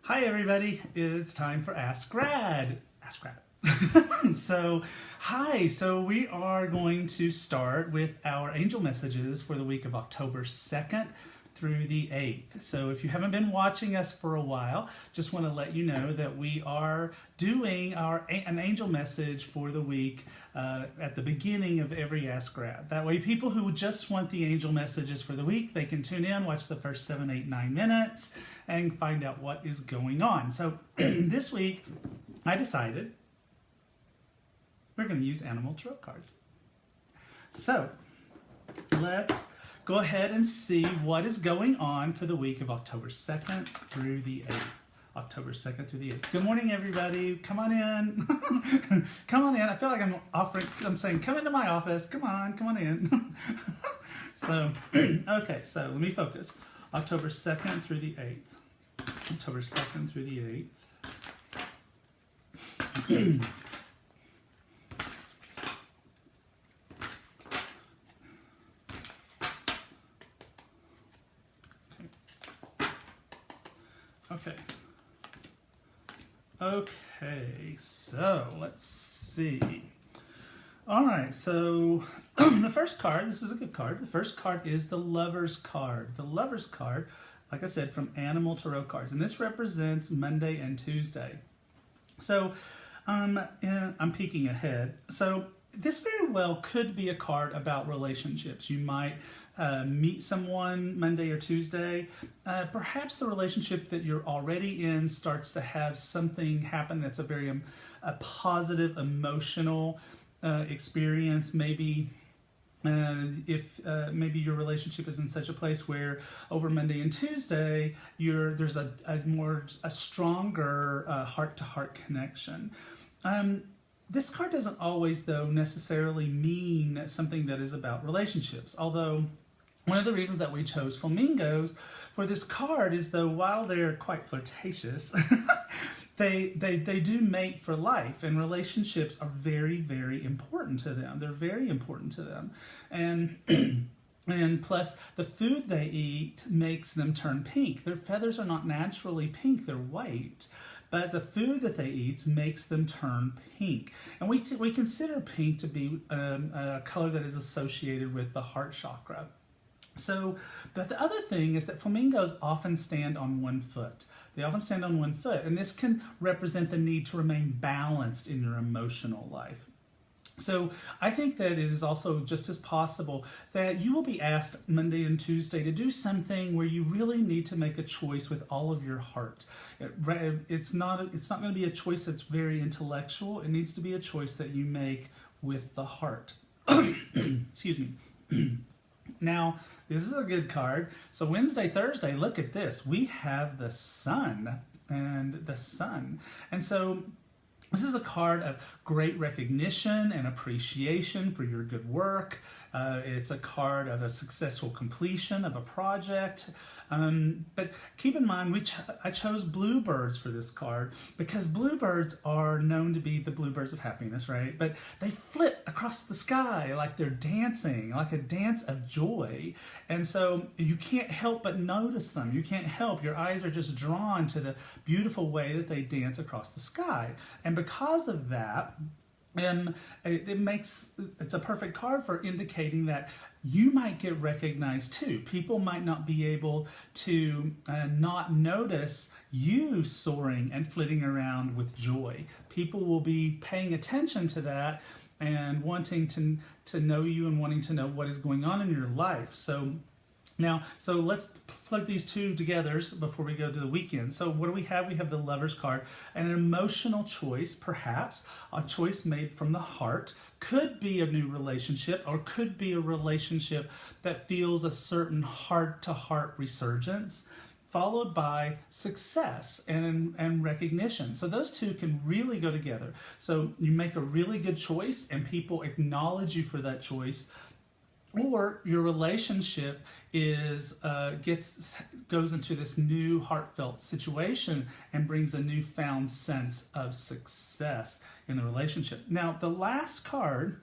Hi everybody, it's time for Ask Grad. Ask Grad. So we are going to start with our angel messages for the week of October 2nd through the 8th. So if you haven't been watching us for a while, just want to let you know that we are doing an angel message for the week at the beginning of every Ask Grad. That way people who just want the angel messages for the week, they can tune in, watch the first 7, 8, 9 minutes, and find out what is going on. So this week, I decided we're going to use animal tarot cards. So let's go ahead and see what is going on for the week of October 2nd through the 8th. October 2nd through the 8th. Good morning, everybody. Come on in. Come on in. I feel like I'm saying, come into my office. Come on in. So, okay, so let me focus. October 2nd through the 8th. October 2nd through the 8th. Okay, so let's see. All right, so the first card, this is a good card. The first card is the Lover's card. The Lover's card, like I said, from Animal Tarot Cards. And this represents Monday and Tuesday. So I'm peeking ahead. So this very well could be a card about relationships. You might meet someone Monday or Tuesday. Perhaps the relationship that you're already in starts to have something happen that's a positive, emotional experience. Maybe if maybe your relationship is in such a place where over Monday and Tuesday there's a stronger heart-to-heart connection. This card doesn't always, though, necessarily mean something that is about relationships, although one of the reasons that we chose flamingos for this card is, though, while they're quite flirtatious, they do mate for life, and relationships are very, very important to them. They're very important to them. And plus, the food they eat makes them turn pink. Their feathers are not naturally pink, they're white. But the food that they eat makes them turn pink. And we consider pink to be a color that is associated with the heart chakra. So, but the other thing is that flamingos often stand on one foot. They often stand on one foot, and this can represent the need to remain balanced in your emotional life. So I think that it is also just as possible that you will be asked Monday and Tuesday to do something where you really need to make a choice with all of your heart. It's not going to be a choice that's very intellectual. It needs to be a choice that you make with the heart. Excuse me. Now, this is a good card. So Wednesday, Thursday, look at this. We have the Sun and the Sun. And so this is a card of great recognition and appreciation for your good work. It's a card of a successful completion of a project. But keep in mind, I chose bluebirds for this card because bluebirds are known to be the bluebirds of happiness, right? But they flit across the sky like they're dancing, like a dance of joy. And so you can't help but notice them. You can't help. Your eyes are just drawn to the beautiful way that they dance across the sky. And because of that, it's a perfect card for indicating that you might get recognized too. People might not be able to not notice you soaring and flitting around with joy. People will be paying attention to that and wanting to know you and wanting to know what is going on in your life. So let's plug these two together before we go to the weekend. So what do we have? We have the Lover's card, an emotional choice, perhaps a choice made from the heart. Could be a new relationship, or could be a relationship that feels a certain heart-to-heart resurgence, followed by success and recognition. So those two can really go together. So you make a really good choice and people acknowledge you for that choice, or your relationship goes into this new heartfelt situation and brings a newfound sense of success in the relationship. Now, the last card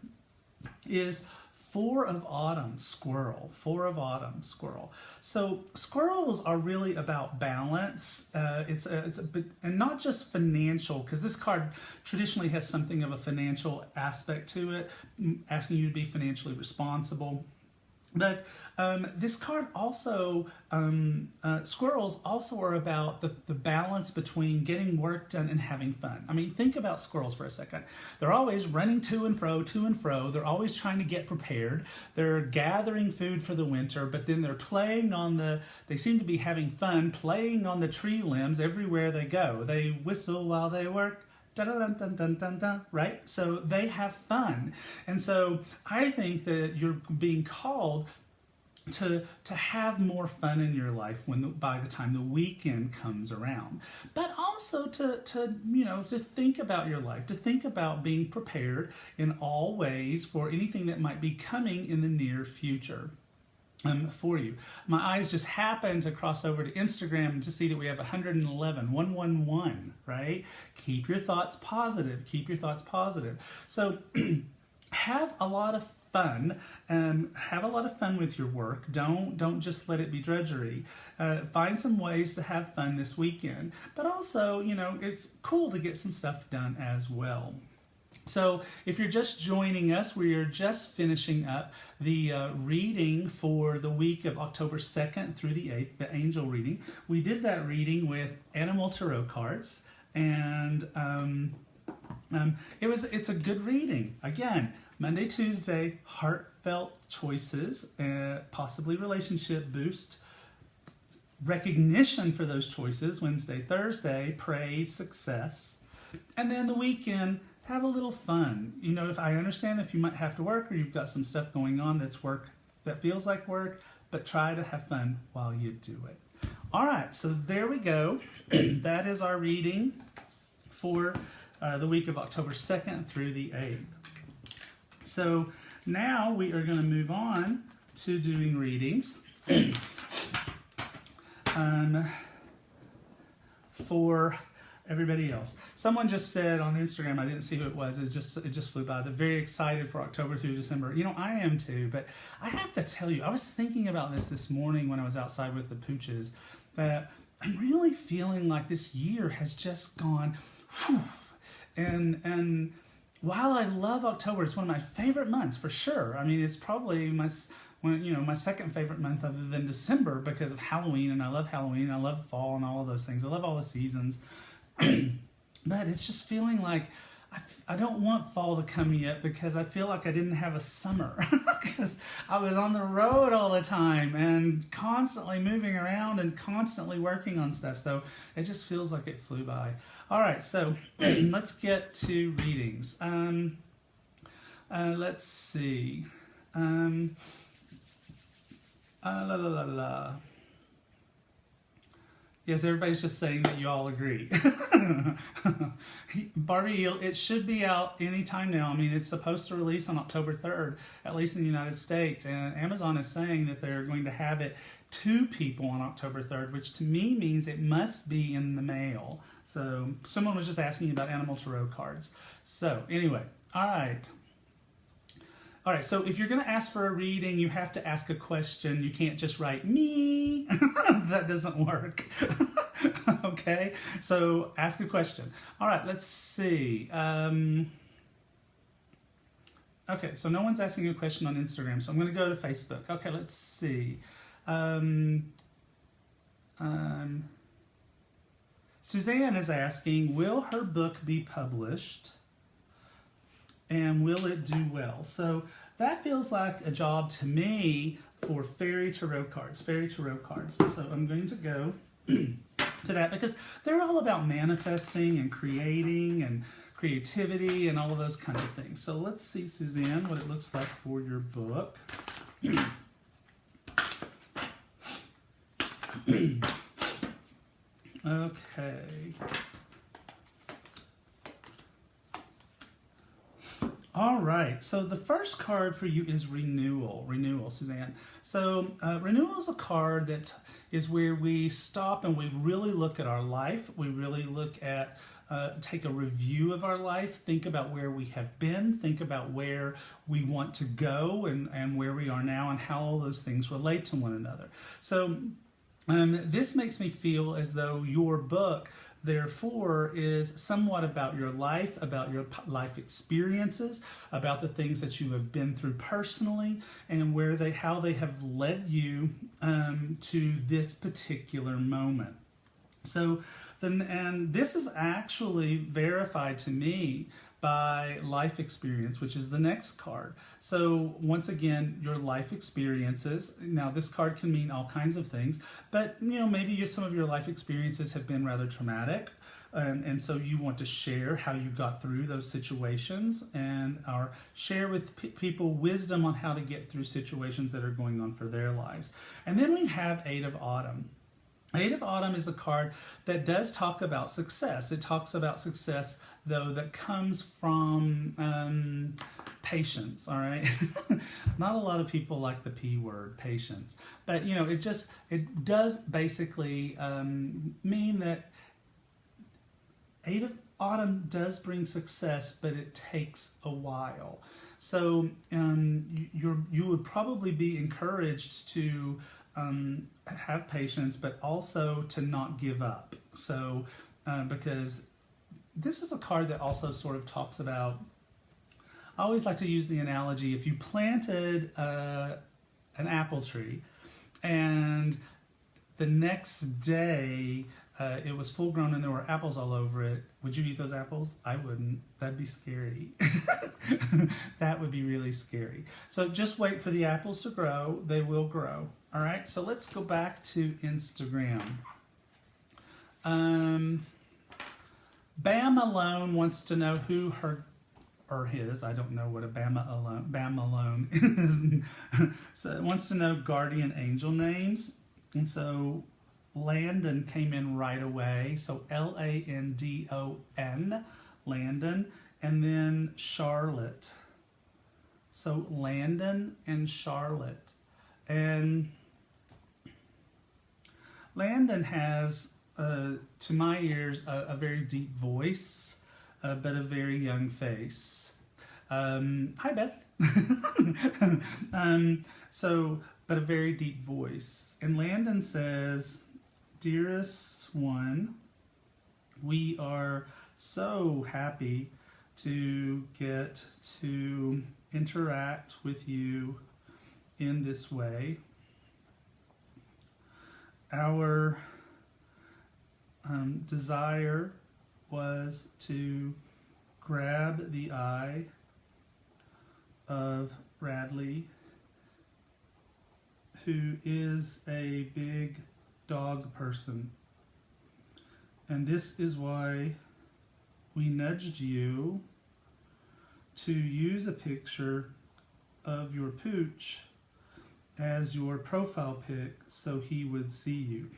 is Four of Autumn, squirrel. Four of Autumn, squirrel. So squirrels are really about balance. It's a bit, and not just financial, because this card traditionally has something of a financial aspect to it, asking you to be financially responsible. But this card also, squirrels also are about the balance between getting work done and having fun. I mean, think about squirrels for a second. They're always running to and fro, to and fro. They're always trying to get prepared. They're gathering food for the winter, but then they're playing on they seem to be having fun playing on the tree limbs everywhere they go. They whistle while they work. Dun, dun, dun, dun, dun, dun, right? So they have fun. And so I think that you're being called to have more fun in your life by the time the weekend comes around, but also to think about your life, to think about being prepared in all ways for anything that might be coming in the near future. For you. My eyes just happened to cross over to Instagram to see that we have 111, right? Keep your thoughts positive. Keep your thoughts positive. So have a lot of fun. Have a lot of fun with your work. Don't just let it be drudgery. Find some ways to have fun this weekend. But also, it's cool to get some stuff done as well. So if you're just joining us, we are just finishing up the reading for the week of October 2nd through the 8th, the angel reading. We did that reading with Animal Tarot cards, and it's a good reading. Again, Monday, Tuesday, heartfelt choices, possibly relationship boost, recognition for those choices. Wednesday, Thursday, praise, success, and then the weekend, have a little fun. If I understand if you might have to work or you've got some stuff going on that's work that feels like work, but try to have fun while you do it. All right, so there we go. That is our reading for the week of October 2nd through the 8th. So now we are going to move on to doing readings for everybody else. Someone just said on Instagram, I didn't see who it was, it just flew by, they're very excited for October through December. I am too, but I have to tell you, I was thinking about this morning when I was outside with the pooches, that I'm really feeling like this year has just gone whew. And while I love October, it's one of my favorite months for sure. I mean, it's probably my second favorite month other than December because of Halloween, and I love Halloween, I love fall and all of those things. I love all the seasons. But it's just feeling like I don't want fall to come yet because I feel like I didn't have a summer because I was on the road all the time and constantly moving around and constantly working on stuff. So it just feels like it flew by. All right, so let's get to readings. Let's see. Yes, everybody's just saying that you all agree. Barbie, it should be out anytime now. I mean, it's supposed to release on October 3rd, at least in the United States. And Amazon is saying that they're going to have it to people on October 3rd, which to me means it must be in the mail. So someone was just asking about Animal Tarot cards. So anyway, all right. All right, so if you're going to ask for a reading, you have to ask a question. You can't just write me. That doesn't work. Okay, so ask a question. All right, let's see. Okay, so no one's asking a question on Instagram, so I'm going to go to Facebook. Okay, let's see. Suzanne is asking, will her book be published? And will it do well? So that feels like a job to me for fairy tarot cards. So I'm going to go to that because they're all about manifesting and creating and creativity and all of those kinds of things. So let's see, Suzanne, what it looks like for your book. Okay. All right. So the first card for you is renewal. Renewal, Suzanne. So renewal is a card that is where we stop and we really look at our life. We really look at, take a review of our life, think about where we have been, think about where we want to go and where we are now and how all those things relate to one another. So this makes me feel as though your book, therefore, is somewhat about your life, about your life experiences, about the things that you have been through personally, and how they have led you to this particular moment. So, and this is actually verified to me by life experience, which is the next card. So once again, your life experiences. Now this card can mean all kinds of things, but maybe some of your life experiences have been rather traumatic, and so you want to share how you got through those situations or share with people wisdom on how to get through situations that are going on for their lives. And then we have Eight of Autumn. Eight of Autumn is a card that does talk about success. It talks about success, though, that comes from patience, all right? Not a lot of people like the P word, patience. But, it does basically mean that Eight of Autumn does bring success, but it takes a while. So you would probably be encouraged to have patience, but also to not give up. So, because this is a card that also sort of talks about, I always like to use the analogy, if you planted an apple tree and the next day it was full grown and there were apples all over it, would you eat those apples? I wouldn't. That'd be scary. That would be really scary. So just wait for the apples to grow. They will grow. All right, so let's go back to Instagram. Bam Malone wants to know who her or his, I don't know what a Bam Malone is. So wants to know guardian angel names. And so Landon came in right away. So Landon, Landon, and then Charlotte. So Landon and Charlotte. And Landon has, to my ears, a very deep voice, but a very young face. Hi, Beth. But a very deep voice. And Landon says, "Dearest one, we are so happy to get to interact with you in this way. Our desire was to grab the eye of Radley, who is a big dog person. And this is why we nudged you to use a picture of your pooch as your profile pic so he would see you."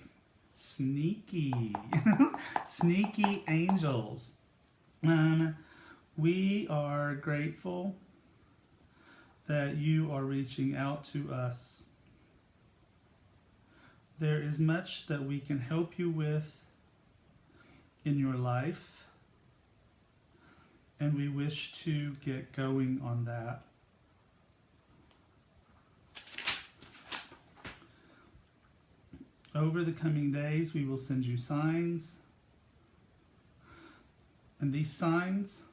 Sneaky. Sneaky angels. We are grateful that you are reaching out to us. There is much that we can help you with in your life, and we wish to get going on that. Over the coming days, we will send you signs, and these signs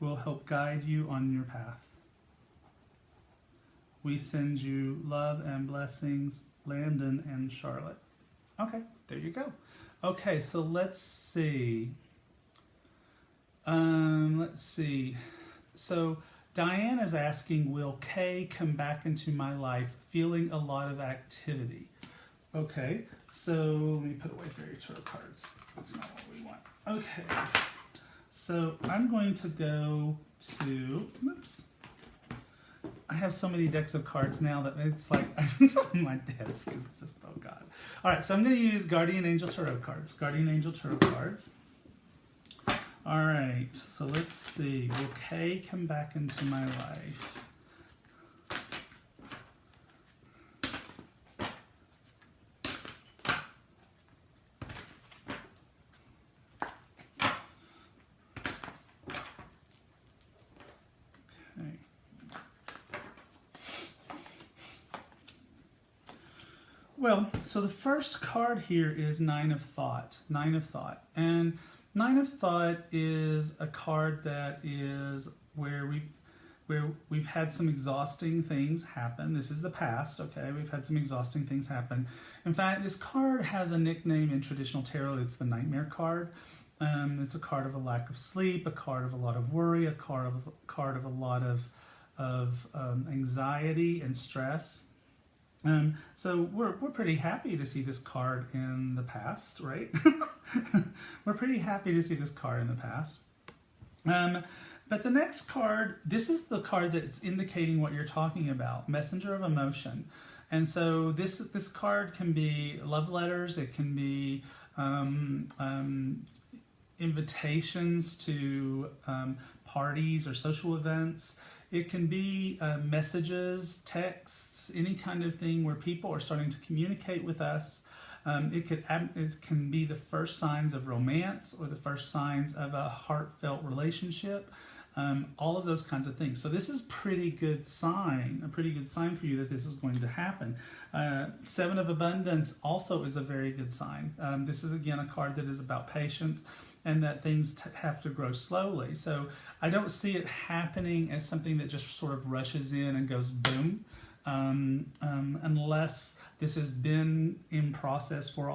will help guide you on your path. We send you love and blessings, Landon and Charlotte. Okay, there you go. Okay, so let's see. So Diane is asking, will Kay come back into my life feeling a lot of activity? Okay, so let me put away fairy tarot cards. That's not what we want. Okay, so I'm going to go to, oops. I have so many decks of cards now that it's like my desk is just, oh God. All right, so I'm going to use Guardian Angel Tarot cards. Guardian Angel Tarot cards. All right, so let's see. Will Kay come back into my life? Okay. Well, so the first card here is Nine of Thought. Nine of Thought. And Nine of Thought is a card that is where we've had some exhausting things happen. This is the past, okay? We've had some exhausting things happen. In fact, this card has a nickname in traditional tarot. It's the Nightmare card. It's a card of a lack of sleep, a card of a lot of worry, a card of a lot of anxiety and stress. So we're pretty happy to see this card in the past, right? We're pretty happy to see this card in the past. But the next card, this is the card that's indicating what you're talking about, Messenger of Emotion. And so this card can be love letters, it can be invitations to parties or social events. It can be messages, texts, any kind of thing where people are starting to communicate with us. It can be the first signs of romance or the first signs of a heartfelt relationship. All of those kinds of things. So this is a pretty good sign for you that this is going to happen. Seven of Abundance also is a very good sign. This is again a card that is about patience and that things have to grow slowly. So I don't see it happening as something that just sort of rushes in and goes boom, unless this has been in process for a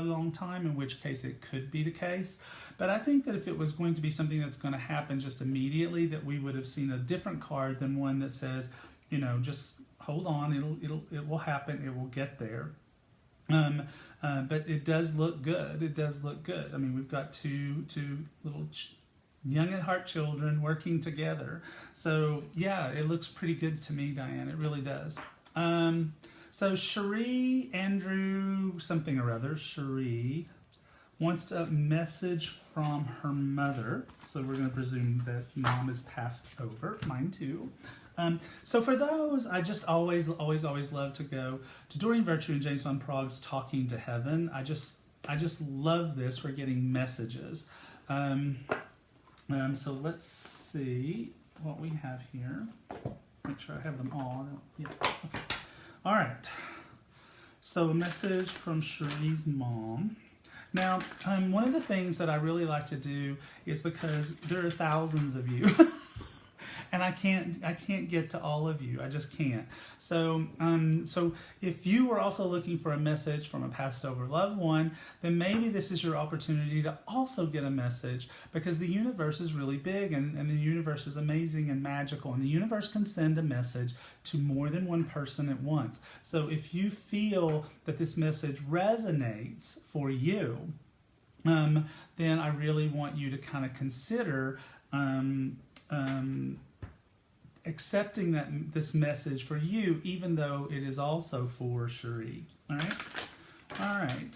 long time, in which case it could be the case. But I think that if it was going to be something that's going to happen just immediately, that we would have seen a different card than one that says, you know, just hold on, it will happen, it will get there. But it does look good. It does look good. I mean, we've got two little young at heart children working together. So yeah, it looks pretty good to me, Diane. It really does. So Cherie Andrew something or other, Cherie wants a message from her mother. So we're going to presume that mom is passed over. Mine too. So for those, I just always love to go to Doreen Virtue and James Van Prague's Talking to Heaven. I just love this for getting messages. So let's see what we have here. Make sure I have them all. Yeah. Okay. All right. So a message from Cherie's mom. Now, one of the things that I really like to do is, because there are thousands of you, and I can't get to all of you. I just can't. So, so if you were also looking for a message from a passed over loved one, then maybe this is your opportunity to also get a message, because the universe is really big and the universe is amazing and magical, and the universe can send a message to more than one person at once. So if you feel that this message resonates for you, then I really want you to kind of consider accepting this message for you, even though it is also for Cherie. All right? All right.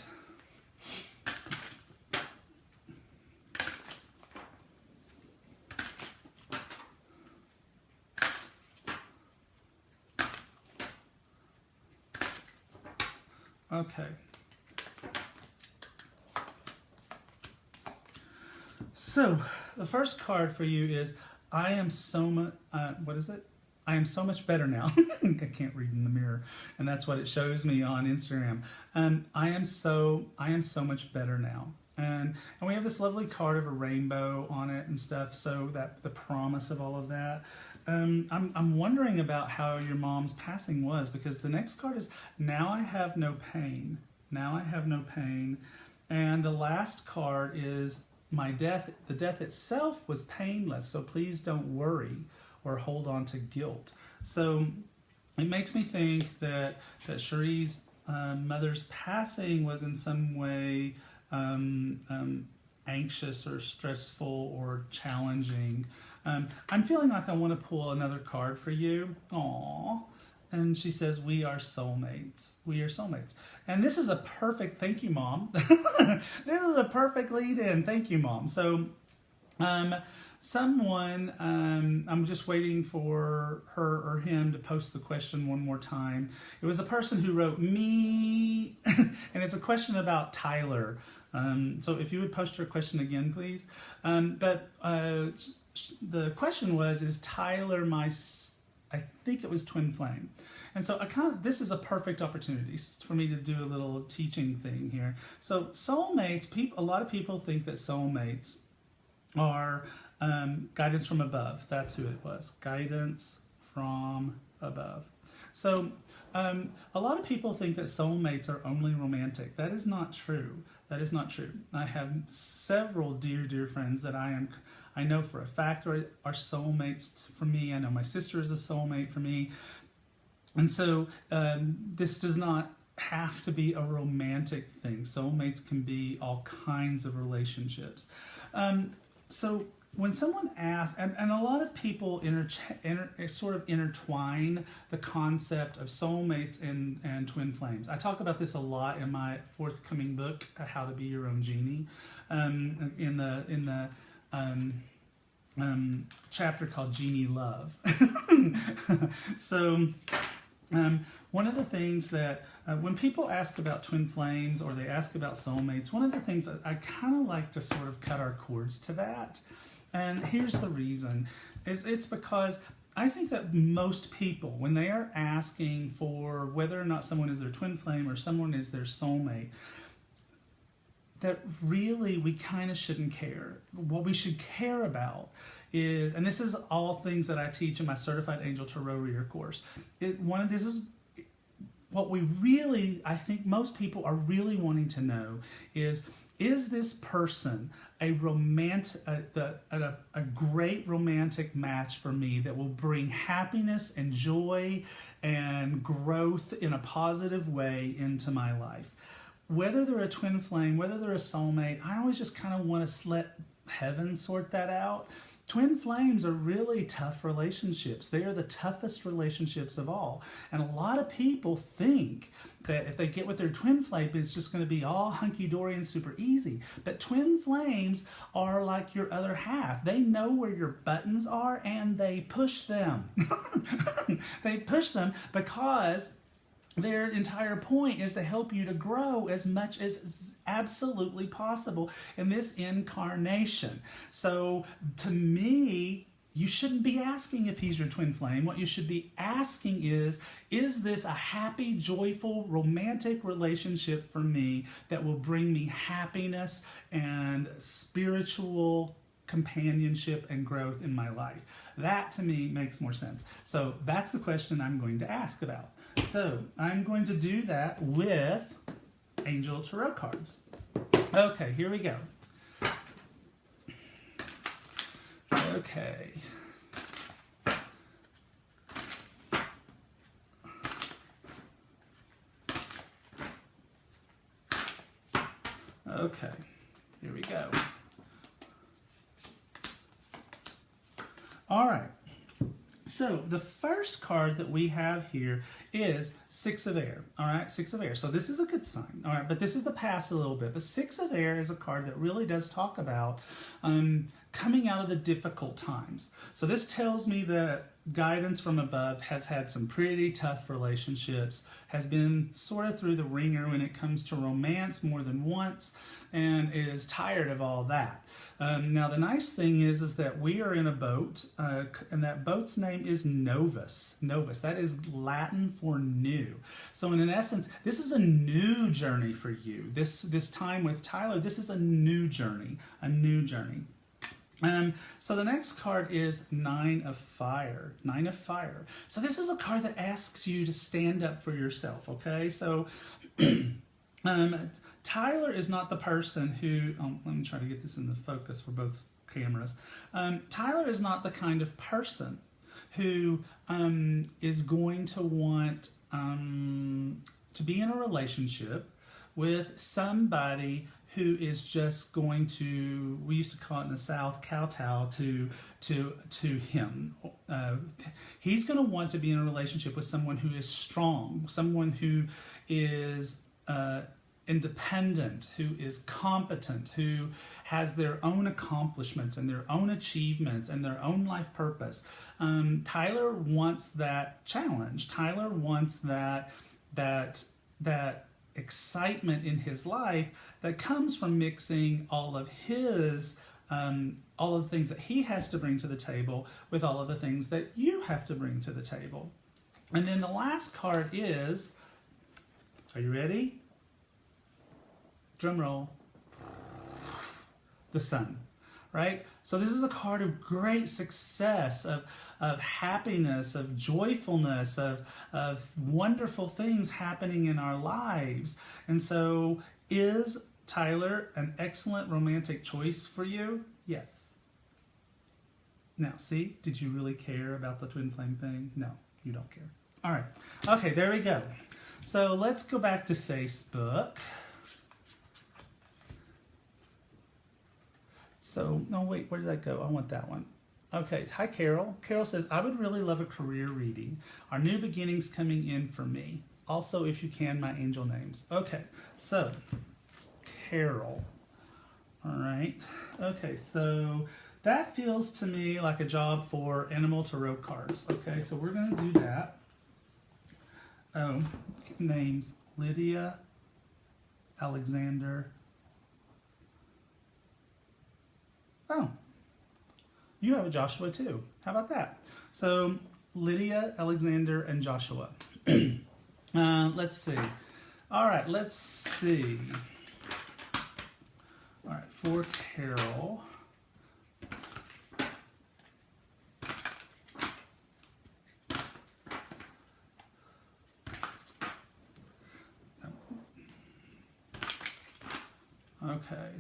Okay. So, the first card for you is I am so much, what is it? I am so much better now. I can't read in the mirror, and that's what it shows me on Instagram. I am so much better now. And we have this lovely card of a rainbow on it and stuff, so that the promise of all of that. I'm wondering about how your mom's passing was, because the next card is Now I Have No Pain. Now I Have No Pain. And the last card is My Death. The death itself was painless, so please don't worry or hold on to guilt. So it makes me think that Cherie's mother's passing was in some way anxious or stressful or challenging. I'm feeling like I want to pull another card for you. Aww. And she says, we are soulmates. We are soulmates. And this is a perfect, thank you, Mom. This is a perfect lead in. Thank you, Mom. So Um, I'm just waiting for her or him to post the question one more time. It was a person who wrote me, and it's a question about Tyler. So if you would post your question again, please. The question was, is Tyler I think it was twin flame. And so this is a perfect opportunity for me to do a little teaching thing here. So soulmates, a lot of people think that soulmates are guidance from above. That's who it was. Guidance from above. So a lot of people think that soulmates are only romantic. That is not true. That is not true. I have several dear friends that I know for a fact are soulmates for me. I know my sister is a soulmate for me. And so this does not have to be a romantic thing. Soulmates can be all kinds of relationships. So when someone asks, and a lot of people sort of intertwine the concept of soulmates and twin flames. I talk about this a lot in my forthcoming book, How to Be Your Own Genie, in the chapter called Genie Love. So one of the things that when people ask about twin flames or they ask about soulmates, one of the things that I kind of like to sort of cut our cords to that. And here's the reason, it's because I think that most people, when they are asking for whether or not someone is their twin flame or someone is their soulmate, that really we kind of shouldn't care. What we should care about is, and this is all things that I teach in my Certified Angel Tarot Reader course. What we really, I think most people are really wanting to know is this person a great romantic match for me that will bring happiness and joy and growth in a positive way into my life? Whether they're a twin flame, whether they're a soulmate, I always just kind of want to let heaven sort that out. Twin flames are really tough relationships. They are the toughest relationships of all. And a lot of people think that if they get with their twin flame, it's just going to be all hunky-dory and super easy. But twin flames are like your other half. They know where your buttons are and they push them. They push them because their entire point is to help you to grow as much as absolutely possible in this incarnation. So to me, you shouldn't be asking if he's your twin flame. What you should be asking is this a happy, joyful, romantic relationship for me that will bring me happiness and spiritual companionship and growth in my life? That to me makes more sense. So that's the question I'm going to ask about. So I'm going to do that with Angel Tarot cards. Okay, here we go. Okay. Okay, here we go. All right. So the first card that we have here is Six of Air. All right, Six of Air. So this is a good sign. All right, but this is the past a little bit. But Six of Air is a card that really does talk about coming out of the difficult times. So this tells me that guidance from above has had some pretty tough relationships, has been sort of through the ringer when it comes to romance more than once, and is tired of all that. Now the nice thing is that we are in a boat, and that boat's name is Novus. Novus, that is Latin for new. So in essence, this is a new journey for you. This time with Tyler, this is a new journey, a new journey. So the next card is Nine of Fire. Nine of Fire. So this is a card that asks you to stand up for yourself, okay? So Tyler is not the person who, let me try to get this in the focus for both cameras. Tyler is not the kind of person who is going to want to be in a relationship with somebody who is just going to, we used to call it in the South, kowtow to him. He's going to want to be in a relationship with someone who is strong, someone who is independent, who is competent, who has their own accomplishments and their own achievements and their own life purpose. Tyler wants that challenge. Tyler wants that excitement in his life that comes from mixing all of the things that he has to bring to the table with all of the things that you have to bring to the table. And then the last card is, are you ready? Drum roll. The Sun, right? So this is a card of great success, of happiness, of joyfulness, of wonderful things happening in our lives. And so is Tyler an excellent romantic choice for you? Yes. Now, see, did you really care about the twin flame thing? No, you don't care. All right. Okay, there we go. So let's go back to Facebook. So, no, wait, where did that go? I want that one. Okay, hi, Carol. Carol says, I would really love a career reading. Are new beginnings coming in for me? Also, if you can, my angel names. Okay, so, Carol. All right. Okay, so that feels to me like a job for Animal Tarot cards. Okay, so we're going to do that. Oh, names. Lydia, Alexander. Oh, you have a Joshua too. How about that? So Lydia, Alexander, and Joshua. Let's see. All right, let's see. All right, for Carol. Okay.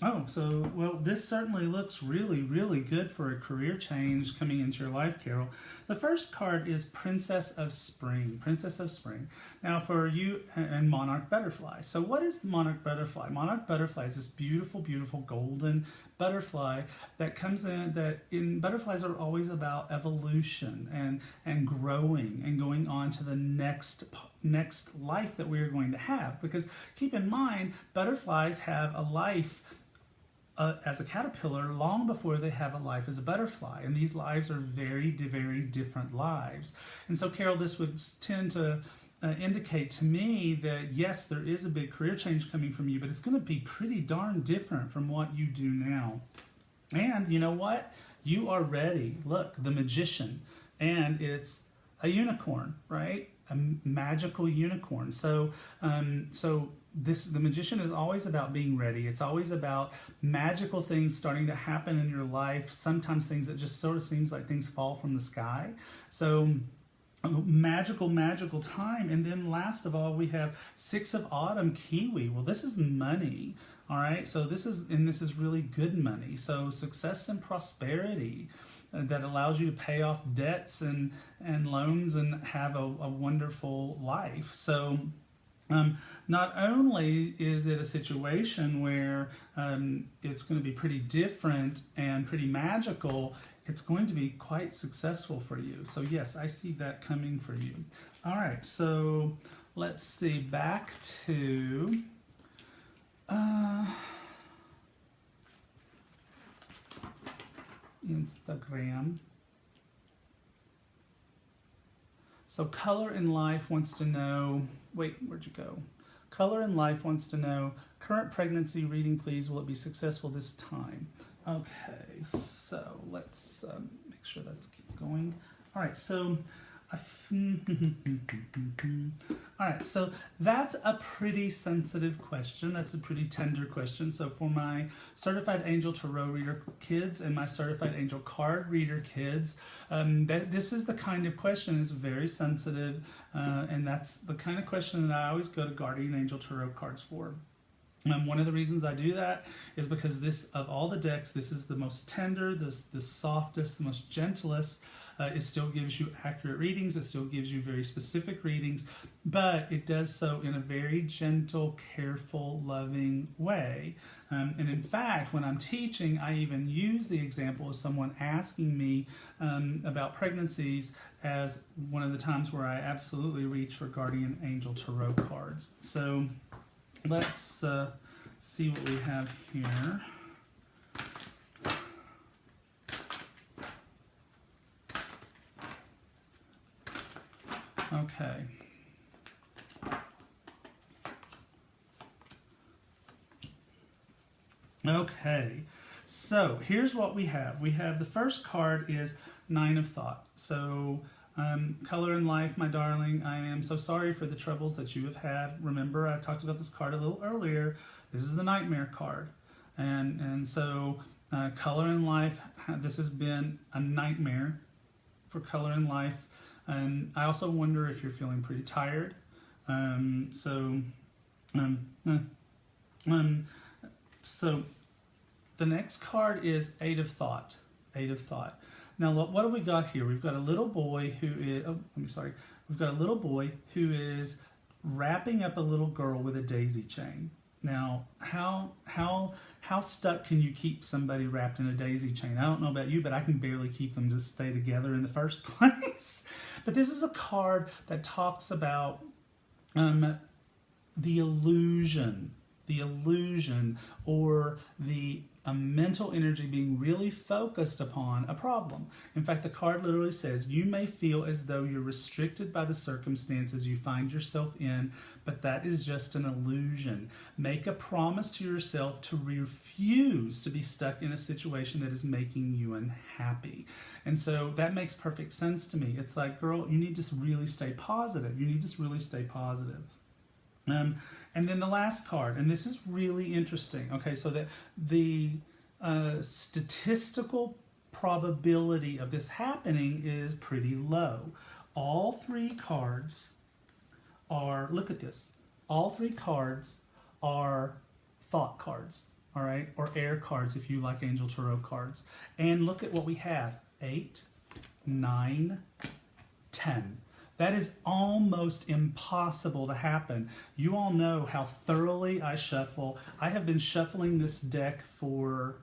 Oh, so, well, this certainly looks really, really good for a career change coming into your life, Carol. The first card is Princess of Spring. Princess of Spring. Now, for you and Monarch Butterfly. So what is the Monarch Butterfly? Monarch Butterfly is this beautiful, beautiful golden butterfly that comes in, butterflies are always about evolution and growing and going on to the next life that we are going to have. Because keep in mind, butterflies have a life as a caterpillar long before they have a life as a butterfly. And these lives are very, very different lives. And so, Carol, this would tend to indicate to me that, yes, there is a big career change coming from you, but it's going to be pretty darn different from what you do now. And you know what? You are ready. Look, the Magician. And it's a unicorn, right? A magical unicorn. So, the Magician is always about being ready. It's always about magical things starting to happen in your life. Sometimes things that just sort of seems like things fall from the sky. So magical time. And then last of all, we have Six of Autumn Kiwi. Well, this is money. All right. So this is really good money. So success and prosperity that allows you to pay off debts and loans and have a wonderful life. So not only is it a situation where it's going to be pretty different and pretty magical, it's going to be quite successful for you. So yes, I see that coming for you. All right, so let's see, back to Instagram. So Color in Life wants to know, wait, where'd you go? Color in Life wants to know, current pregnancy reading, please. Will it be successful this time? Okay, so let's make sure that's going. All right, so all right, so that's a pretty sensitive question. That's a pretty tender question. So for my Certified Angel Tarot Reader kids and my Certified Angel Card Reader kids, this is the kind of question that's very sensitive, and that's the kind of question that I always go to Guardian Angel Tarot cards for. One of the reasons I do that is because this, of all the decks, this is the most tender, the softest, the most gentlest. It still gives you accurate readings. It still gives you very specific readings, but it does so in a very gentle, careful, loving way. And in fact, when I'm teaching, I even use the example of someone asking me about pregnancies as one of the times where I absolutely reach for Guardian Angel Tarot cards. So let's see what we have here. Okay. Okay, so here's what we have. We have the first card is Nine of Thought. So, color in life, my darling, I am so sorry for the troubles that you have had. Remember, I talked about this card a little earlier. This is the Nightmare card. And so, color in life, this has been a nightmare for color in life. I also wonder if you're feeling pretty tired. So the next card is Eight of Thought. Eight of Thought. Now, what have we got here? We've got a little boy who is. We've got a little boy who is wrapping up a little girl with a daisy chain. Now, how stuck can you keep somebody wrapped in a daisy chain? I don't know about you, but I can barely keep them to stay together in the first place. But this is a card that talks about the illusion, or the mental energy being really focused upon a problem. In fact, the card literally says, you may feel as though you're restricted by the circumstances you find yourself in, but that is just an illusion. Make a promise to yourself to refuse to be stuck in a situation that is making you unhappy. And so that makes perfect sense to me. It's like, girl, you need to really stay positive. You need to really stay positive. And then the last card, and this is really interesting. Okay, so that the statistical probability of this happening is pretty low. All three cards are, look at this, all three cards are thought cards, all right, or air cards if you like Angel Tarot cards. And look at what we have, 8, 9, 10. That is almost impossible to happen. You all know how thoroughly I shuffle. I have been shuffling this deck for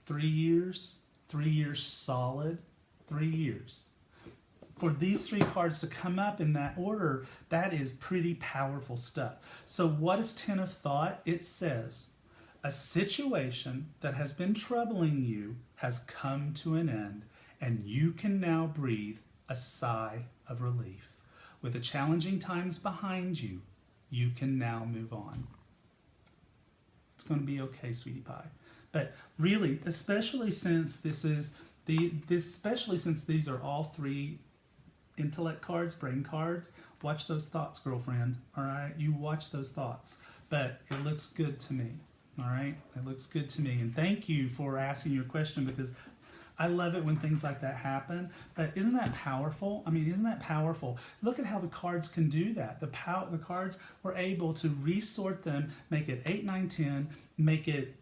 3 years, 3 years solid, 3 years. For these three cards to come up in that order, that is pretty powerful stuff. So what is Ten of Thought? It says, a situation that has been troubling you has come to an end, and you can now breathe a sigh of relief. With the challenging times behind you, you can now move on. It's going to be okay, sweetie pie. But really, especially since these are all three intellect cards, brain cards, watch those thoughts, girlfriend. All right, you watch those thoughts. But it looks good to me. All right, it looks good to me. And thank you for asking your question, because I love it when things like that happen. But isn't that powerful? I mean, isn't that powerful? Look at how the cards can do that. The cards were able to resort them, make it 8, 9, 10, make it,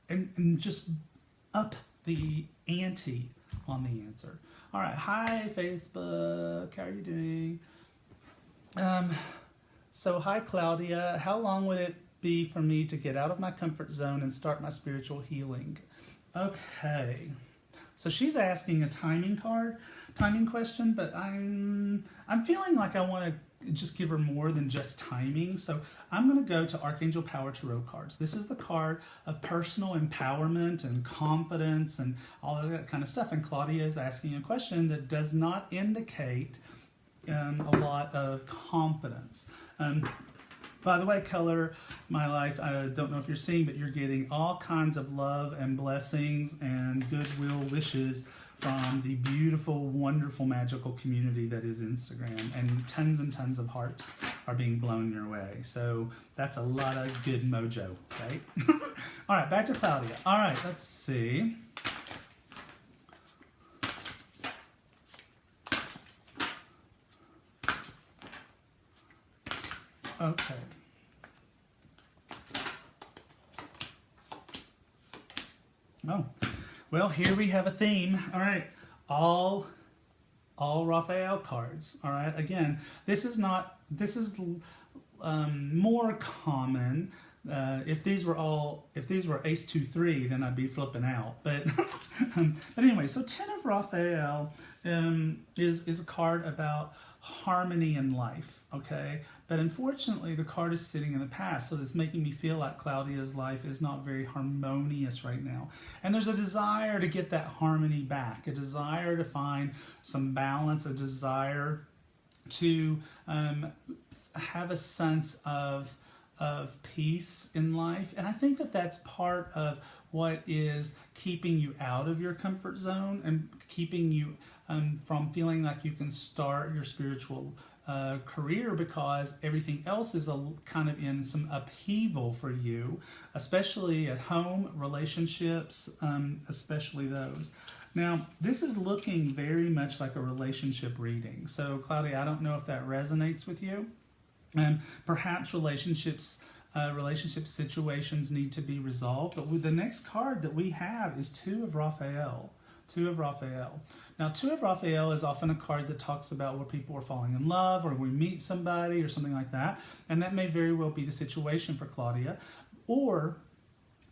and just up the ante on the answer. All right, hi Facebook, how are you doing? So hi Claudia, how long would it be for me to get out of my comfort zone and start my spiritual healing? Okay. So she's asking a timing question, but I'm feeling like I want to just give her more than just timing. So I'm going to go to Archangel Power Tarot cards. This is the card of personal empowerment and confidence and all of that kind of stuff. And Claudia is asking a question that does not indicate a lot of confidence. By the way, Color My Life, I don't know if you're seeing, but you're getting all kinds of love and blessings and goodwill wishes from the beautiful, wonderful, magical community that is Instagram. And tons of hearts are being blown your way. So that's a lot of good mojo, right? All right, back to Claudia. All right, let's see. Okay. Oh, well, here we have a theme. All right, all Raphael cards. All right, again, this is more common. If these were Ace 2 3, then I'd be flipping out. But but anyway, so 10 of Raphael is a card about harmony in life. Okay, but unfortunately, the card is sitting in the past, so that's making me feel like Claudia's life is not very harmonious right now. And there's a desire to get that harmony back, a desire to find some balance, a desire to have a sense of peace in life. And I think that that's part of what is keeping you out of your comfort zone and keeping you from feeling like you can start your spiritual career, because everything else is kind of in some upheaval for you, especially at home, relationships, especially those. Now, this is looking very much like a relationship reading. So, Claudia, I don't know if that resonates with you. Perhaps relationship situations need to be resolved. But with the next card that we have is 2 of Raphael. 2 of Raphael. Now, 2 of Raphael is often a card that talks about where people are falling in love, or we meet somebody, or something like that. And that may very well be the situation for Claudia. Or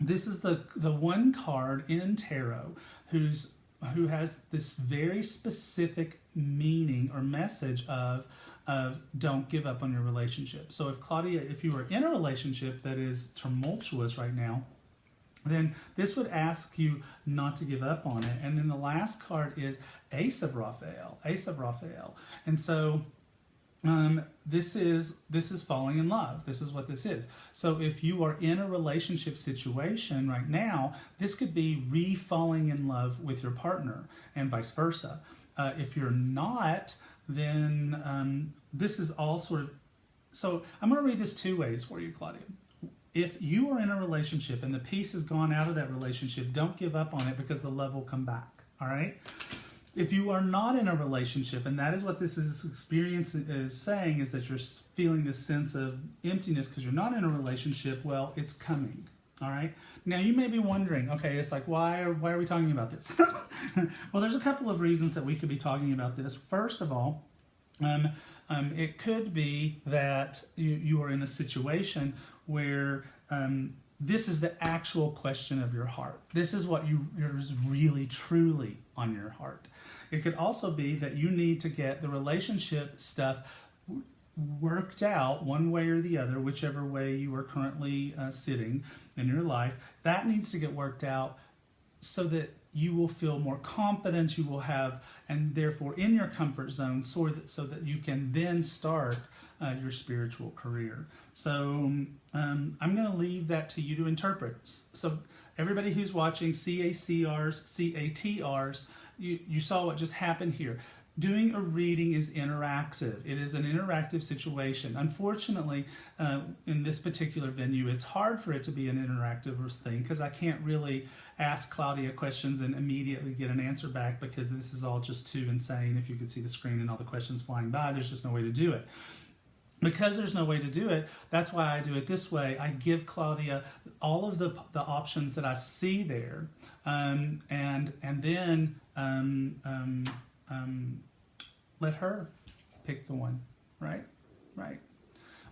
this is the one card in tarot who has this very specific meaning or message of don't give up on your relationship. So if Claudia, if you are in a relationship that is tumultuous right now, then this would ask you not to give up on it. And then the last card is Ace of Raphael. Ace of Raphael. And so this is falling in love. This is what this is. So if you are in a relationship situation right now, this could be re-falling in love with your partner and vice versa. If you're not, then this is all sort of... So I'm going to read this 2 ways for you, Claudia. If you are in a relationship and the peace has gone out of that relationship, don't give up on it, because the love will come back. All right? If you are not in a relationship, and that is what this experience is saying, is that you're feeling this sense of emptiness because you're not in a relationship, well, it's coming. All right? Now, you may be wondering, okay, it's like, why are we talking about this? Well, there's a couple of reasons that we could be talking about this. First of all, it could be that you are in a situation where this is the actual question of your heart. This is what is really, truly on your heart. It could also be that you need to get the relationship stuff worked out one way or the other, whichever way you are currently sitting in your life. That needs to get worked out so that you will feel more confident, you will have, and therefore in your comfort zone, so that you can then start your spiritual career. So I'm going to leave that to you to interpret. So everybody who's watching, CACRs, CATRs, you saw what just happened here. Doing a reading is interactive. It is an interactive situation. Unfortunately, in this particular venue, it's hard for it to be an interactive thing, because I can't really ask Claudia questions and immediately get an answer back, because this is all just too insane. If you could see the screen and all the questions flying by, there's just no way to do it. Because there's no way to do it, that's why I do it this way. I give Claudia all of the options that I see there, and then let her pick the one, right? Right.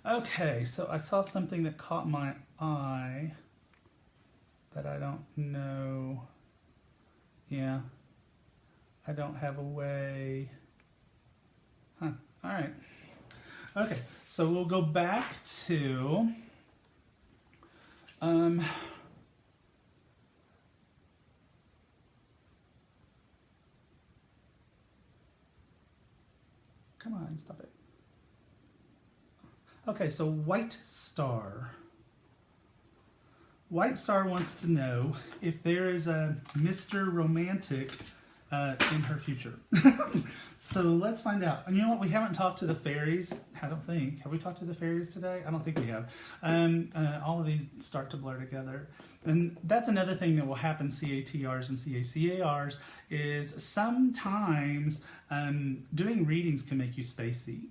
Okay, so I saw something that caught my eye, but I don't know. Yeah, I don't have a way. Huh, all right. Okay, so we'll go back to come on, stop it. Okay, so White Star. White Star wants to know if there is a Mr. Romantic in her future. So let's find out. And you know what? We haven't talked to the fairies. I don't think. Have we talked to the fairies today? I don't think we have. All of these start to blur together. And that's another thing that will happen, CATRs and CACARs, is sometimes doing readings can make you spacey.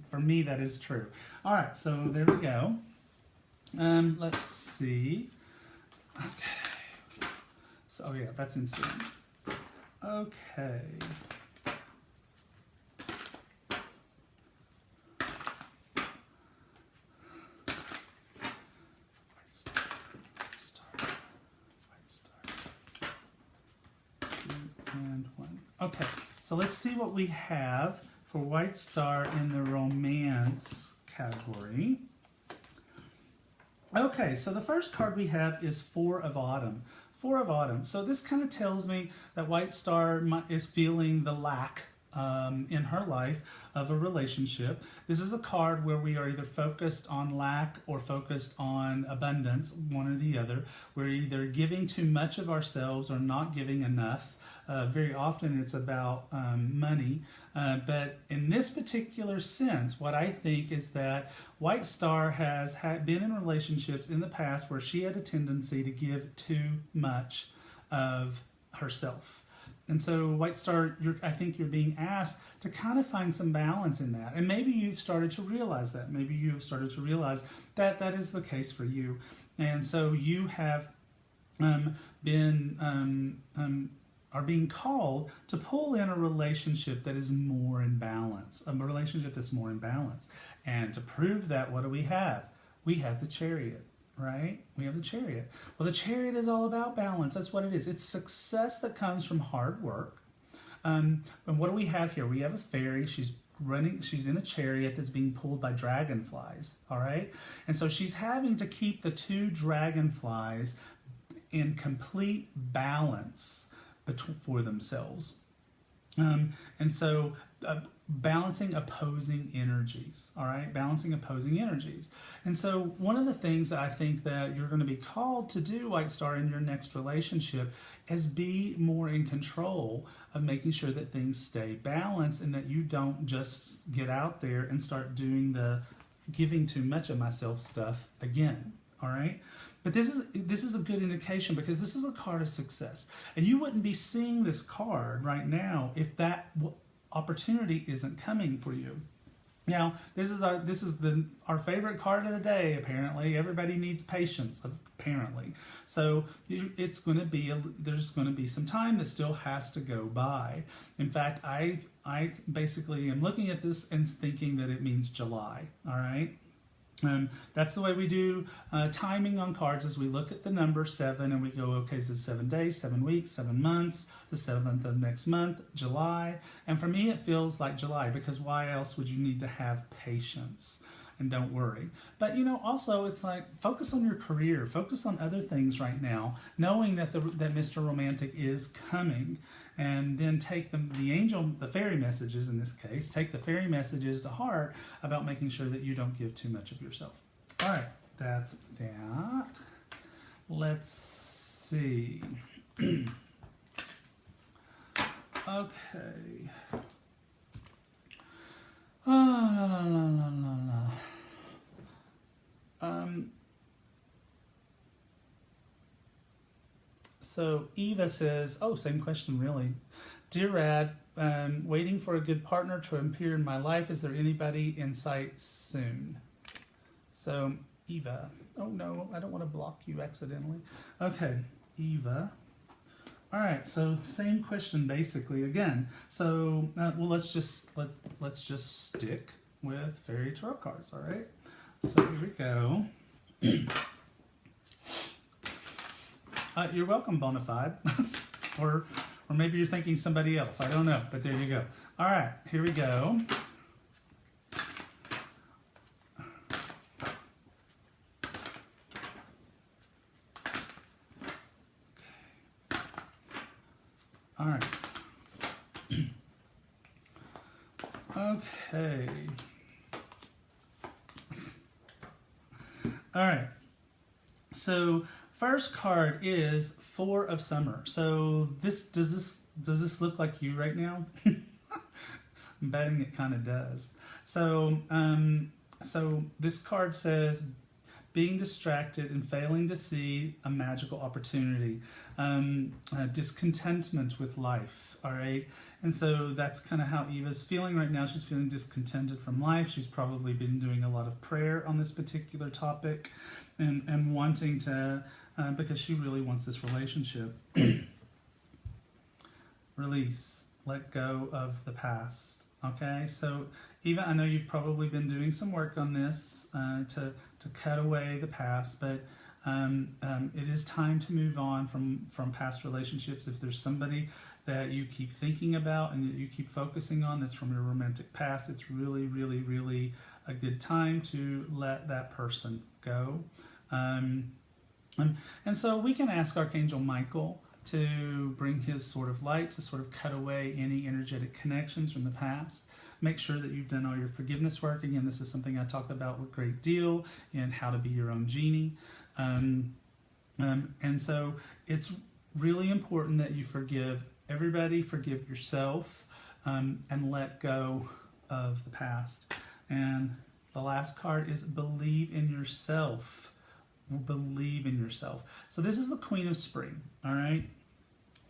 For me, that is true. All right, so there we go. Let's see. Okay. So, oh yeah, that's instant. Okay. And one. Okay, so let's see what we have for White Star in the romance category. Okay, so the first card we have is Four of Autumn. Four of Autumn. So this kind of tells me that White Star is feeling the lack in her life of a relationship. This is a card where we are either focused on lack or focused on abundance, one or the other. We're either giving too much of ourselves or not giving enough. Very often it's about money. But in this particular sense, what I think is that White Star has been in relationships in the past where she had a tendency to give too much of herself. And so White Star, I think you're being asked to kind of find some balance in that. And maybe you've started to realize that. Maybe you have started to realize that that is the case for you. And so you have are being called to pull in a relationship that is more in balance, a relationship that's more in balance. And to prove that, what do we have? We have the Chariot, right? We have the Chariot. Well, the Chariot is all about balance. That's what it is. It's success that comes from hard work. And what do we have here? We have a fairy. She's in a chariot that's being pulled by dragonflies, all right? And so she's having to keep the two dragonflies in complete balance for themselves. And so balancing opposing energies, all right? Balancing opposing energies. And so one of the things that I think that you're going to be called to do, White Star, in your next relationship is be more in control of making sure that things stay balanced and that you don't just get out there and start doing the giving too much of myself stuff again, all right? But this is a good indication because this is a card of success. And you wouldn't be seeing this card right now if that opportunity isn't coming for you. Now, this is our favorite card of the day, apparently. Everybody needs patience, apparently. So there's going to be some time that still has to go by. In fact, I basically am looking at this and thinking that it means July, all right? That's the way we do timing on cards, is we look at the number 7 and we go, okay, so 7 days, 7 weeks, 7 months, the 7th of next month, July. And for me, it feels like July, because why else would you need to have patience? And don't worry. But, also it's like, focus on your career, focus on other things right now, knowing that that Mr. Romantic is coming. And then take the fairy messages in this case, take the fairy messages to heart about making sure that you don't give too much of yourself. All right, that's that. Let's see. Okay. So Eva says, same question really. Dear Rad, waiting for a good partner to appear in my life. Is there anybody in sight soon? So Eva, oh no, I don't want to block you accidentally. Okay, Eva. All right, so same question basically again. So let's just stick with fairy tarot cards. All right. So here we go. You're welcome, Bonafide. or maybe you're thinking somebody else. I don't know, but there you go. All right, here we go. All right. Okay. All right. So first card is Four of Summer. So does this look like you right now? I'm betting it kind of does. So this card says being distracted and failing to see a magical opportunity, discontentment with life. All right. And so that's kind of how Eva's feeling right now. She's feeling discontented from life. She's probably been doing a lot of prayer on this particular topic and wanting to because she really wants this relationship. Release, let go of the past. Okay, so Eva, I know you've probably been doing some work on this to cut away the past, but it is time to move on from past relationships. If there's somebody that you keep thinking about and that you keep focusing on that's from your romantic past, it's really, really, really a good time to let that person go. And so we can ask Archangel Michael to bring his sword of light to sort of cut away any energetic connections from the past. Make sure that you've done all your forgiveness work. Again, this is something I talk about a great deal in How to Be Your Own Genie. And so it's really important that you forgive everybody, forgive yourself, and let go of the past. And the last card is believe in yourself. Believe in yourself. So this is the Queen of Spring, all right?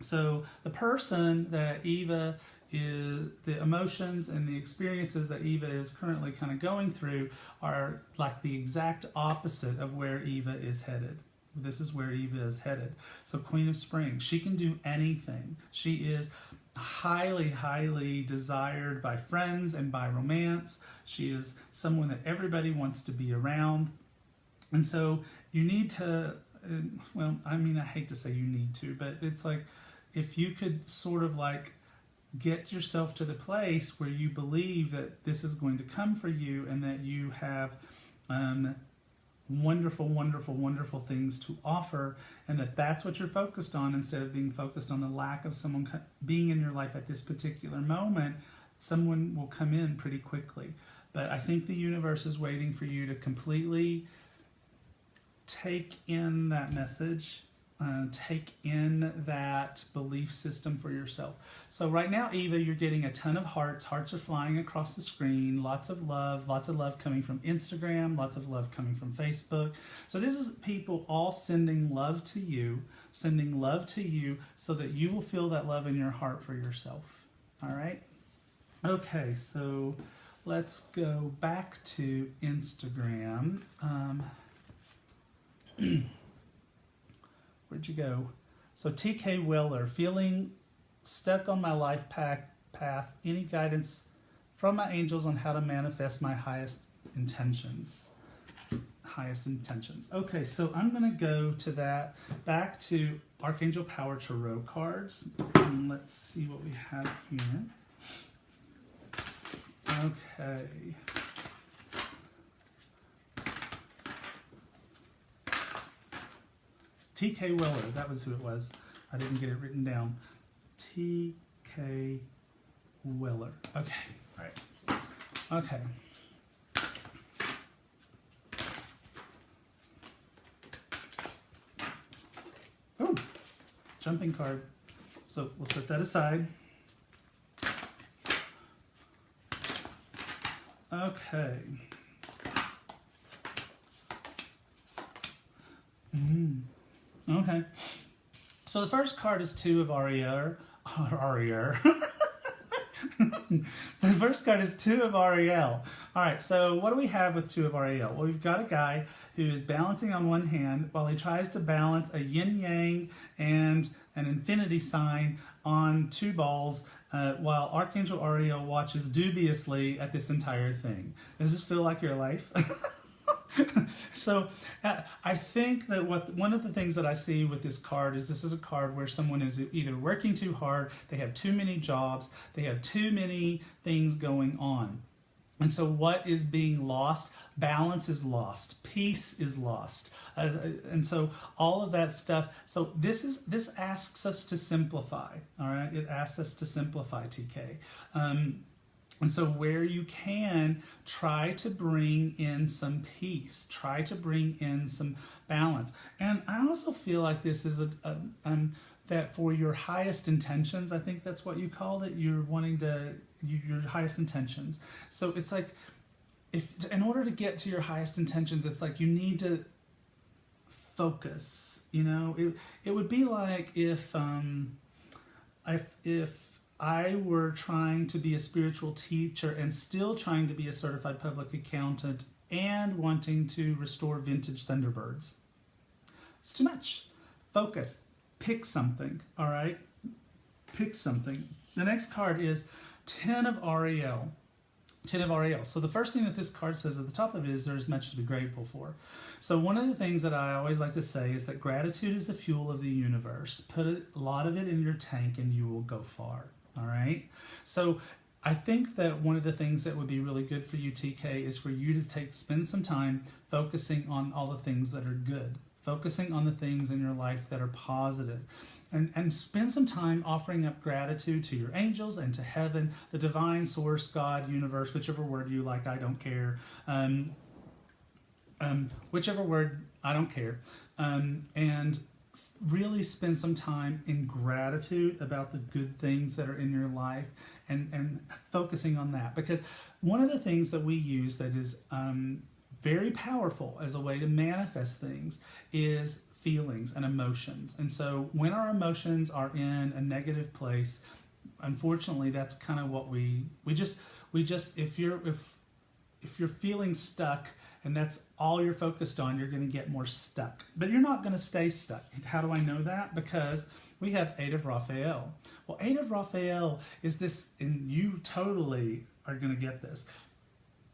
So the person that Eva is, the emotions and the experiences that Eva is currently kind of going through are like the exact opposite of where Eva is headed. This is where Eva is headed. So Queen of Spring, she can do anything. She is highly, highly desired by friends and by romance. She is someone that everybody wants to be around. And so you need to, well, I mean, I hate to say you need to, but it's like if you could sort of like get yourself to the place where you believe that this is going to come for you and that you have wonderful, wonderful, wonderful things to offer, and that that's what you're focused on instead of being focused on the lack of someone being in your life at this particular moment, someone will come in pretty quickly. But I think the universe is waiting for you to completely take in that message, take in that belief system for yourself. So right now, Eva, you're getting a ton of hearts. Hearts are flying across the screen. Lots of love coming from Instagram, lots of love coming from Facebook. So this is people all sending love to you so that you will feel that love in your heart for yourself. All right? Okay, so let's go back to Instagram. Where'd you go? So TK Weller, feeling stuck on my life path. Any guidance from my angels on how to manifest my highest intentions? Okay, so I'm going to go to that, back to Archangel Power Tarot cards. And let's see what we have here. Okay. TK Weller, that was who it was. I didn't get it written down. TK Weller. Okay, all right. Okay. Oh, jumping card. So we'll set that aside. Okay. Okay. So the first card is Two of Ariel. The first card is Two of Ariel. All right, so what do we have with Two of Ariel? Well, we've got a guy who is balancing on one hand while he tries to balance a yin-yang and an infinity sign on two balls while Archangel Ariel watches dubiously at this entire thing. Does this feel like your life? So I think that one of the things that I see with this card is this is a card where someone is either working too hard, they have too many jobs, they have too many things going on. And so what is being lost? Balance is lost. Peace is lost. And so all of that stuff. So this asks us to simplify. All right. It asks us to simplify, TK. And so where you can, try to bring in some peace, try to bring in some balance. And I also feel like this is that for your highest intentions, I think that's what you called it, you're wanting to, your highest intentions. So it's like, if in order to get to your highest intentions, it's like you need to focus, you know? It would be like if I were trying to be a spiritual teacher and still trying to be a certified public accountant and wanting to restore vintage Thunderbirds. It's too much. Focus. Pick something, all right? Pick something. The next card is 10 of Ariel. 10 of Ariel. So the first thing that this card says at the top of it is there's much to be grateful for. So one of the things that I always like to say is that gratitude is the fuel of the universe. Put a lot of it in your tank and you will go far. All right? So I think that one of the things that would be really good for you, TK, is for you to spend some time focusing on all the things that are good. Focusing on the things in your life that are positive. And spend some time offering up gratitude to your angels and to heaven, the divine source, God, universe, whichever word you like, I don't care. Whichever word, I don't care. And really spend some time in gratitude about the good things that are in your life and focusing on that. Because one of the things that we use that is very powerful as a way to manifest things is feelings and emotions. And so when our emotions are in a negative place, unfortunately that's kind of what we just if you're feeling stuck and that's all you're focused on, you're going to get more stuck. But you're not going to stay stuck. How do I know that? Because we have 8 of Raphael. Well, 8 of Raphael is this, and you totally are going to get this.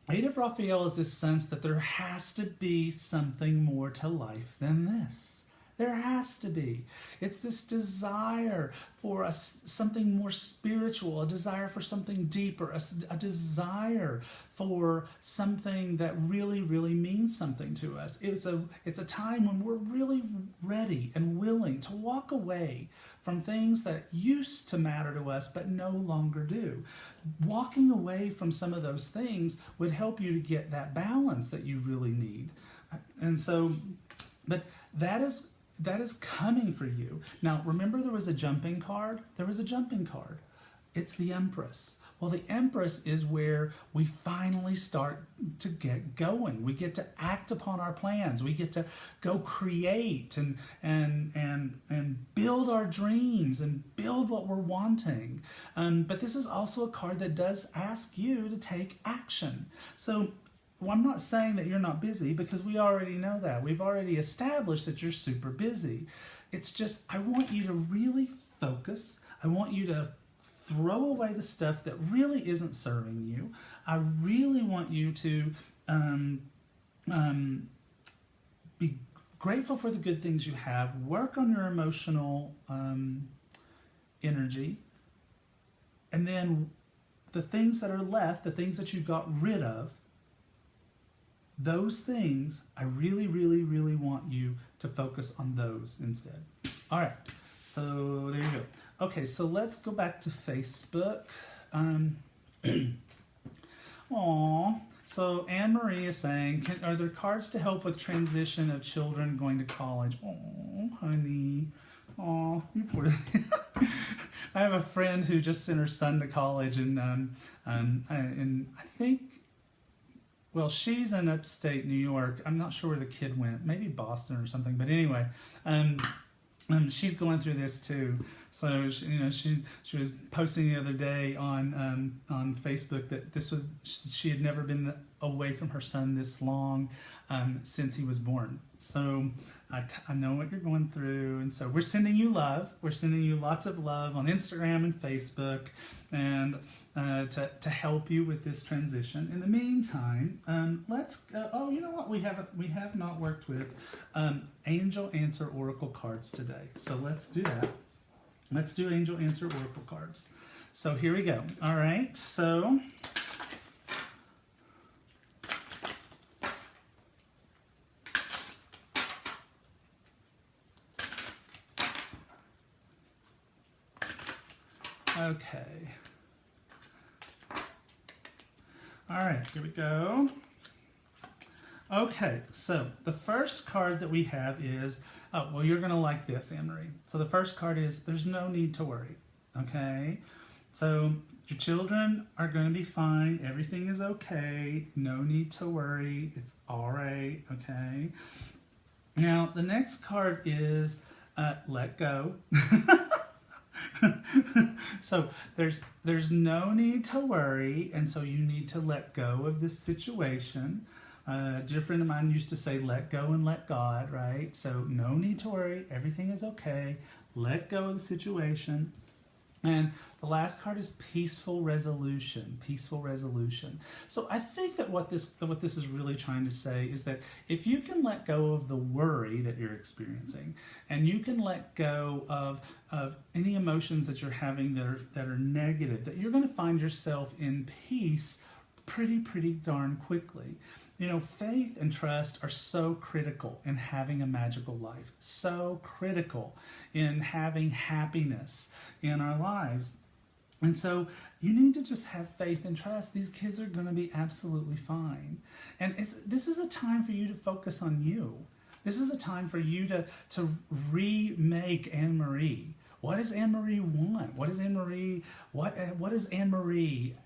8 of Raphael is this sense that there has to be something more to life than this. There has to be. It's this desire for something more spiritual, a desire for something deeper, a desire for something that really, really means something to us. It's a time when we're really ready and willing to walk away from things that used to matter to us but no longer do. Walking away from some of those things would help you to get that balance that you really need. And so, but that is coming for you. Now, remember there was a jumping card? There was a jumping card. It's the Empress. Well, the Empress is where we finally start to get going. We get to act upon our plans. We get to go create and build our dreams and build what we're wanting. But this is also a card that does ask you to take action. So well, I'm not saying that you're not busy because we already know that. We've already established that you're super busy. It's just I want you to really focus. I want you to throw away the stuff that really isn't serving you. I really want you to be grateful for the good things you have. Work on your emotional energy. And then the things that are left, the things that you got rid of, those things, I really, really, really want you to focus on those instead. All right, so there you go. Okay, so let's go back to Facebook. Aww. So Anne-Marie is saying, are there cards to help with transition of children going to college? Oh, honey. Oh, you poor I have a friend who just sent her son to college, and I think, well, she's in upstate New York. I'm not sure where the kid went. Maybe Boston or something. But anyway, she's going through this too. So she was posting the other day on Facebook that she had never been away from her son this long since he was born. So I know what you're going through, and so we're sending you love. We're sending you lots of love on Instagram and Facebook, and to help you with this transition. In the meantime, let's. Oh, you know what? We have not worked with Angel Answer Oracle cards today, so let's do that. Let's do Angel Answer Oracle cards. So here we go. All right. So. Okay. All right, here we go. Okay, so the first card that we have is, oh, well, you're going to like this, Anne-Marie. So the first card is, there's no need to worry, okay? So your children are going to be fine. Everything is okay. No need to worry. It's all right, okay? Now, the next card is let go. So there's no need to worry, and so you need to let go of this situation. A dear friend of mine used to say, let go and let God, right? So no need to worry. Everything is okay. Let go of the situation. And the last card is peaceful resolution. Peaceful resolution. So I think that what this is really trying to say is that if you can let go of the worry that you're experiencing, and you can let go of any emotions that you're having that are negative, that you're going to find yourself in peace pretty darn quickly. You know, faith and trust are so critical in having a magical life, so critical in having happiness in our lives. And so you need to just have faith and trust. These kids are going to be absolutely fine. And this is a time for you to focus on you. This is a time for you to remake Anne-Marie. What does Anne-Marie want? What does Anne-Marie,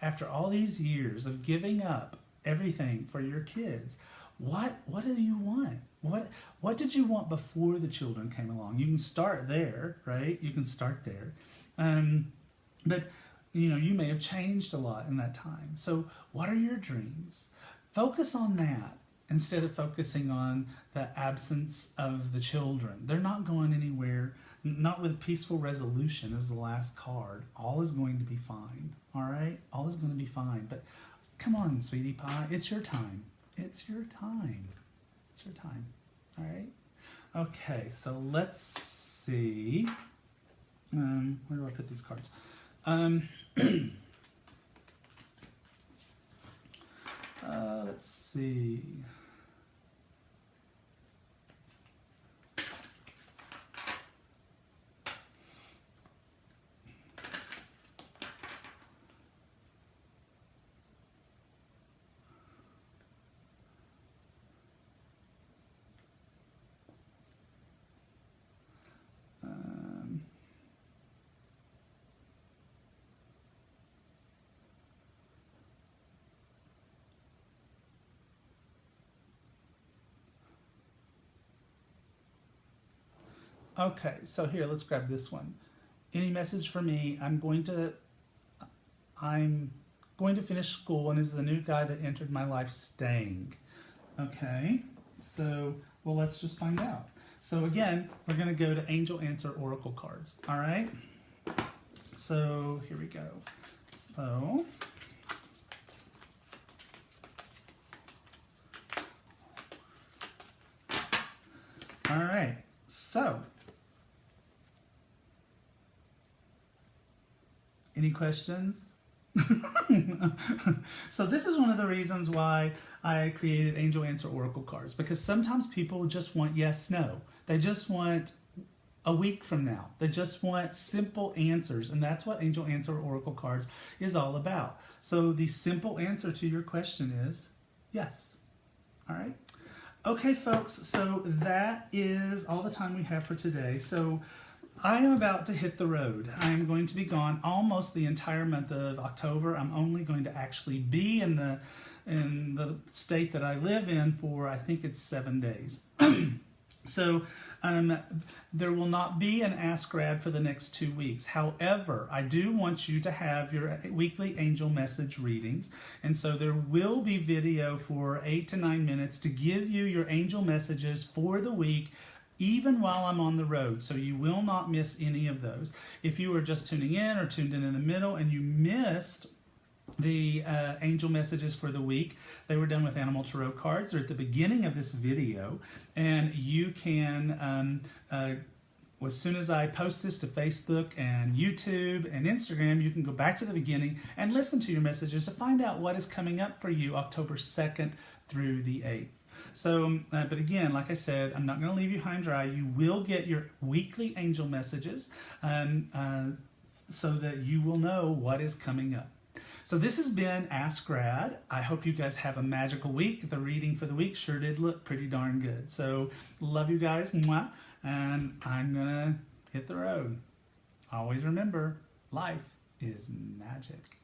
after all these years of giving up everything for your kids, what do you want? What did you want before the children came along? You can start there, right? You can start there. But you know, you may have changed a lot in that time. So what are your dreams? Focus on that instead of focusing on the absence of the children. They're not going anywhere. Not with peaceful resolution as the last card. All is going to be fine. All right? All is going to be fine. But come on, sweetie pie. It's your time. It's your time. It's your time. All right? Okay, so let's see. Where do I put these cards? Let's see. Okay, so here, let's grab this one. Any message for me? I'm going to finish school, and is the new guy that entered my life staying? Okay, so, well, let's just find out. So again, we're going to go to Angel Answer Oracle cards, all right? So here we go. So, all right, so, any questions? So this is one of the reasons why I created Angel Answer Oracle cards, because sometimes people just want yes, no. They just want a week from now. They just want simple answers, and that's what Angel Answer Oracle cards is all about. So the simple answer to your question is yes. All right? Okay, folks, so that is all the time we have for today. So I am about to hit the road. I am going to be gone almost the entire month of October. I'm only going to actually be in the state that I live in for, I think it's 7 days. So there will not be an Ask Rad for the next 2 weeks. However, I do want you to have your weekly angel message readings. And so there will be video for 8 to 9 minutes to give you your angel messages for the week, even while I'm on the road. So you will not miss any of those. If you were just tuning in or tuned in the middle and you missed the angel messages for the week, they were done with Animal Tarot cards. They're at the beginning of this video, and you can, as soon as I post this to Facebook and YouTube and Instagram, you can go back to the beginning and listen to your messages to find out what is coming up for you October 2nd through the 8th. So, but again, like I said, I'm not going to leave you high and dry. You will get your weekly angel messages so that you will know what is coming up. So this has been Ask Rad. I hope you guys have a magical week. The reading for the week sure did look pretty darn good. So love you guys, mwah, and I'm going to hit the road. Always remember, life is magic.